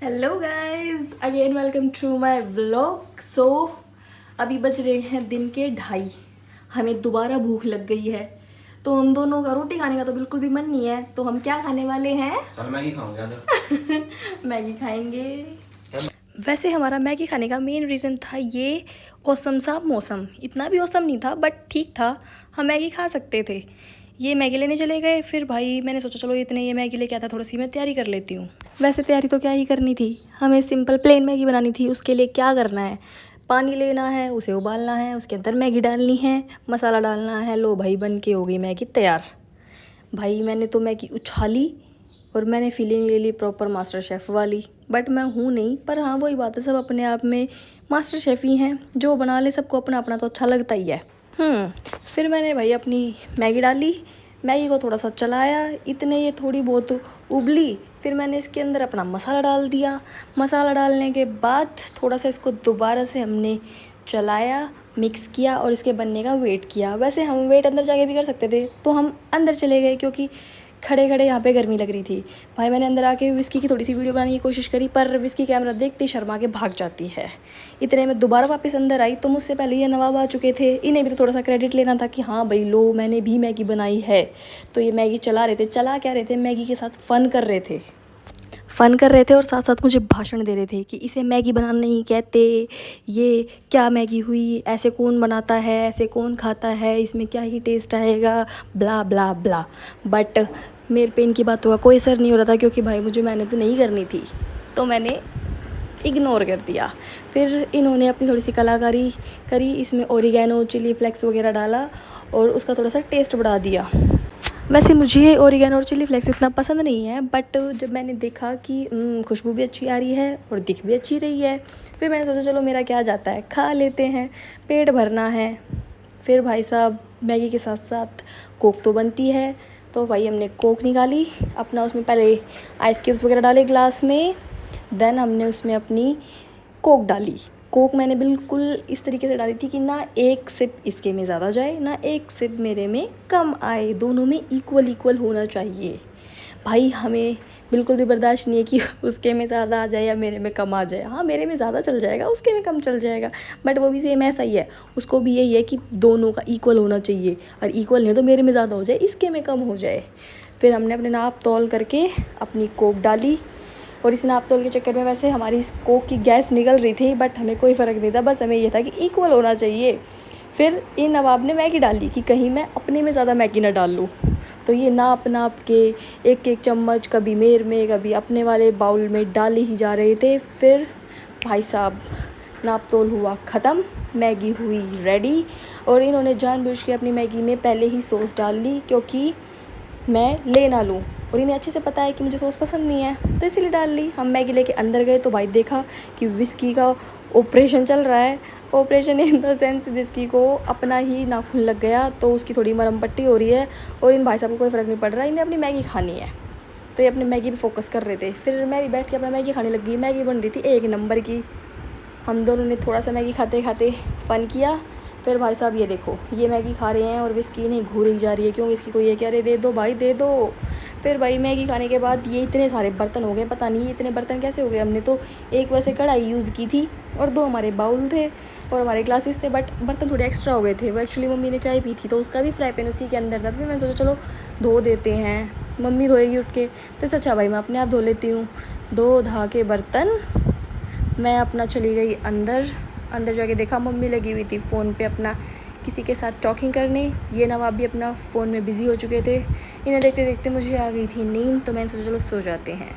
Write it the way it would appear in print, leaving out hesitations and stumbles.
Hello guys, again welcome to my vlog. So अभी बज रहे हैं दिन के 2:30। हमें दोबारा भूख लग गई है, तो हम दोनों का रोटी खाने का तो बिल्कुल भी मन नहीं है। तो हम क्या खाने वाले हैं? चल मैगी खाऊंगा। मैगी खाएंगे। वैसे हमारा मैगी खाने का मेन रीज़न था ये औसम सा मौसम। इतना भी औसम नहीं था बट ठीक था, हम मैगी खा सकते थे। ये मैगी लेने चले गए, फिर भाई मैंने सोचा चलो इतने ये मैगी लेके आता, थोड़ी सी मैं तैयारी कर लेती हूँ। वैसे तैयारी तो क्या ही करनी थी, हमें सिंपल प्लेन मैगी बनानी थी। उसके लिए क्या करना है, पानी लेना है, उसे उबालना है, उसके अंदर मैगी डालनी है, मसाला डालना है। लो भाई, बन के हो गई मैगी तैयार। भाई मैंने तो मैगी उछाली और मैंने फीलिंग ले ली प्रॉपर मास्टर शेफ़ वाली। बट मैं हूँ नहीं, पर हाँ वही बात है, सब अपने आप में मास्टर शेफ़ ही हैं। जो बना ले सबको अपना अपना तो अच्छा लगता ही है। फिर मैंने भाई अपनी मैगी डाली, मैगी को थोड़ा सा चलाया, इतने ये थोड़ी बहुत उबली। फिर मैंने इसके अंदर अपना मसाला डाल दिया। मसाला डालने के बाद थोड़ा सा इसको दोबारा से हमने चलाया, मिक्स किया और इसके बनने का वेट किया। वैसे हम वेट अंदर जाके भी कर सकते थे, तो हम अंदर चले गए क्योंकि खड़े खड़े यहाँ पे गर्मी लग रही थी। भाई मैंने अंदर आके विस्की की थोड़ी सी वीडियो बनाने की कोशिश करी, पर विस्की कैमरा देखते ही शर्मा के भाग जाती है। इतने में दोबारा वापस अंदर आई, तो मुझसे पहले ये नवाब आ चुके थे। इन्हें भी तो थोड़ा सा क्रेडिट लेना था कि हाँ भाई लो, मैंने भी मैगी बनाई है। तो ये मैगी चला रहे थे, चला क्या रहे थे, मैगी के साथ फ़न कर रहे थे और साथ साथ मुझे भाषण दे रहे थे कि इसे मैगी बनाना नहीं कहते, ये क्या मैगी हुई, ऐसे कौन बनाता है, ऐसे कौन खाता है, इसमें क्या ही टेस्ट आएगा, ब्ला ब्ला ब्ला। बट मेरे पे इनकी बातों का कोई असर नहीं हो रहा था, क्योंकि भाई मुझे मेहनत नहीं करनी थी, तो मैंने इग्नोर कर दिया। फिर इन्होंने अपनी थोड़ी सी कलाकारी करी, इसमें ओरिगेनो, चिली फ्लेक्स वगैरह डाला और उसका थोड़ा सा टेस्ट बढ़ा दिया। वैसे मुझे ओरिगेनो और चिली फ्लेक्स इतना पसंद नहीं है, बट जब मैंने देखा कि खुशबू भी अच्छी आ रही है और दिख भी अच्छी रही है, फिर मैंने सोचा चलो मेरा क्या जाता है, खा लेते हैं, पेट भरना है। फिर भाई साहब मैगी के साथ साथ कोक तो बनती है, तो भाई हमने कोक निकाली अपना, उसमें पहले आइस क्यूब्स वगैरह डाले ग्लास में, देन हमने उसमें अपनी कोक डाली। कोक मैंने बिल्कुल इस तरीके से डाली थी कि ना एक सिप इसके में ज़्यादा जाए, ना एक सिप मेरे में कम आए, दोनों में इक्वल होना चाहिए। भाई हमें बिल्कुल भी बर्दाश्त नहीं है कि उसके में ज़्यादा आ जाए या मेरे में कम आ जाए। हाँ मेरे में ज़्यादा चल जाएगा, उसके में कम चल जाएगा, बट वो भी सेम ऐसा ही है। उसको भी यही है कि दोनों का इक्वल होना चाहिए, और इक्वल नहीं तो मेरे में ज़्यादा हो जाए, इसके में कम हो जाए। फिर हमने अपने नाप तोल करके अपनी कोक डाली, और इस नाप तोल के चक्कर में वैसे हमारी इस कोक की गैस निकल रही थी, बट हमें कोई फ़र्क नहीं था, बस हमें ये था कि इक्वल होना चाहिए। फिर इन नवाब ने मैगी डाली कि कहीं मैं अपने में ज़्यादा मैगी ना डाल लूँ, तो ये नाप के एक एक चम्मच कभी मेरे में कभी अपने वाले बाउल में डाले ही जा रहे थे। फिर भाई साहब नाप तोल हुआ ख़त्म, मैगी हुई रेडी। और इन्होंने जानबूझ के अपनी मैगी में पहले ही सॉस डाल ली, क्योंकि मैं ले ना लूँ, और इन्हें अच्छे से पता है कि मुझे सॉस पसंद नहीं है, तो इसीलिए डाल ली। हम मैगी लेके अंदर गए तो भाई देखा कि विस्की का ऑपरेशन चल रहा है। Operation in the sense whisky को अपना ही नाखून लग गया, तो उसकी थोड़ी मरहम पट्टी हो रही है, और इन भाई साहब को कोई फ़र्क नहीं पड़ रहा, इन्हें अपनी मैगी खानी है, तो ये अपनी मैगी पे फोकस कर रहे थे। फिर मैं भी बैठ के अपना मैगी खाने लगी। मैगी बन रही थी एक नंबर की। हम दोनों ने थोड़ा सा मैगी खाते खाते फ़न किया। फिर भाई साहब ये देखो, ये मैगी खा रहे हैं और विस्की नहीं घूरी जा रही है। क्यों? विस्की को ये कह रहे दे दो भाई दे दो। फिर भाई मैगी खाने के बाद ये इतने सारे बर्तन हो गए, पता नहीं इतने बर्तन कैसे हो गए। हमने तो एक वैसे कढ़ाई यूज़ की थी और 2 हमारे बाउल थे और हमारे ग्लासेस थे, बट बर्तन थोड़े एक्स्ट्रा हो गए थे। वो एक्चुअली मम्मी ने चाय पी थी, तो उसका भी फ्राई पैन उसी के अंदर था। फिर मैंने सोचा चलो धो देते हैं, मम्मी धोएगी उठ के, तो सोचा भाई मैं अपने आप धो लेती हूँ। धो धा के बर्तन मैं अपना चली गई अंदर जाके देखा मम्मी लगी हुई थी फ़ोन पे अपना किसी के साथ टॉकिंग करने। ये नवाब भी अपना फ़ोन में बिज़ी हो चुके थे। इन्हें देखते देखते मुझे आ गई थी नींद, तो मैंने सोचा चलो सो जाते हैं।